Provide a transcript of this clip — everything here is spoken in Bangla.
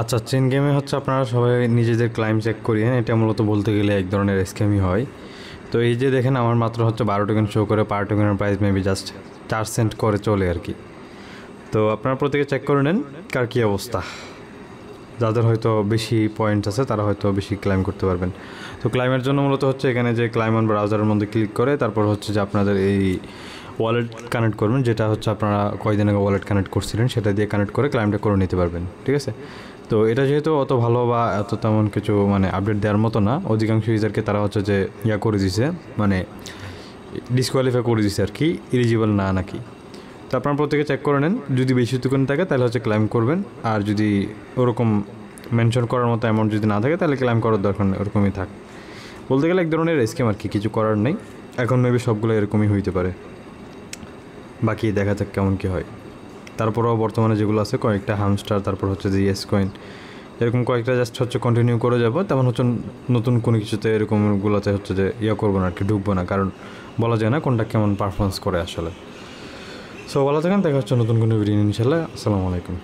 আচ্ছা, চেন গেমে হচ্ছে আপনারা সবাই নিজেদের ক্লাইম চেক করিয়ে, এটা মূলত বলতে গেলে এক ধরনের স্ক্যামই হয়। তো এই যে দেখেন আমার মাত্র হচ্ছে 12 টোকেন শো করে, পার টোকেনের প্রাইস মেবি জাস্ট 4 সেন্ট করে চলে আর কি। তো আপনারা প্রত্যেকে চেক করে নেন কার কী অবস্থা। যাদের হয়তো বেশি পয়েন্টস আছে তারা হয়তো বেশি ক্লাইম করতে পারবেন। তো ক্লাইমের জন্য মূলত হচ্ছে এখানে যে ক্লাইম অন ব্রাউজারের মধ্যে ক্লিক করে তারপর হচ্ছে যে আপনাদের এই ওয়ালেট কানেক্ট করবেন, যেটা হচ্ছে আপনারা কয়দিন আগে ওয়ালেট কানেক্ট করছিলেন, সেটা দিয়ে কানেক্ট করে ক্লাইমটা করে নিতে পারবেন। ঠিক আছে, তো এটা যেহেতু অত ভালো বা এত তেমন কিছু মানে আপডেট দেওয়ার মতো না, অধিকাংশ ইউজারকে তারা হচ্ছে যে করে দিছে, মানে ডিসকোয়ালিফাই করে দিছে আর কি, এলিজিবল না নাকি। তো আপনারা প্রত্যেকে চেক করে নেন, যদি বেশি টোকেন থাকে তাহলে হচ্ছে ক্লাইম করবেন, আর যদি ওরকম মেনশন করার মতো অ্যামাউন্ট যদি না থাকে তাহলে ক্লাইম করার দরকার নেই, ওরকমই থাক। বলতে গেলে এক ধরনের স্ক্যাম আর কি, কিছু করার নেই। এখন মেবি সবগুলো এরকমই হইতে পারে, বাকি দেখা যাক কেমন কী হয়। তারপরেও বর্তমানে যেগুলো আছে কয়েকটা হামস্টার, তারপর হচ্ছে যে ইয়েস কয়েন, এরকম কয়েকটা জাস্ট হচ্ছে কন্টিনিউ করে যাবো। তেমন হচ্ছে নতুন কোনো কিছুতে এরকমগুলোতে হচ্ছে যে করবো না আর কি, ঢুকবো না, কারণ বলা যায় না কোনটা কেমন পারফরমেন্স করে আসলে। সো ভালো থাকেন, দেখা হচ্ছে নতুন কোনো ভিডিও ইনশাল্লাহ। আসসালামু আলাইকুম।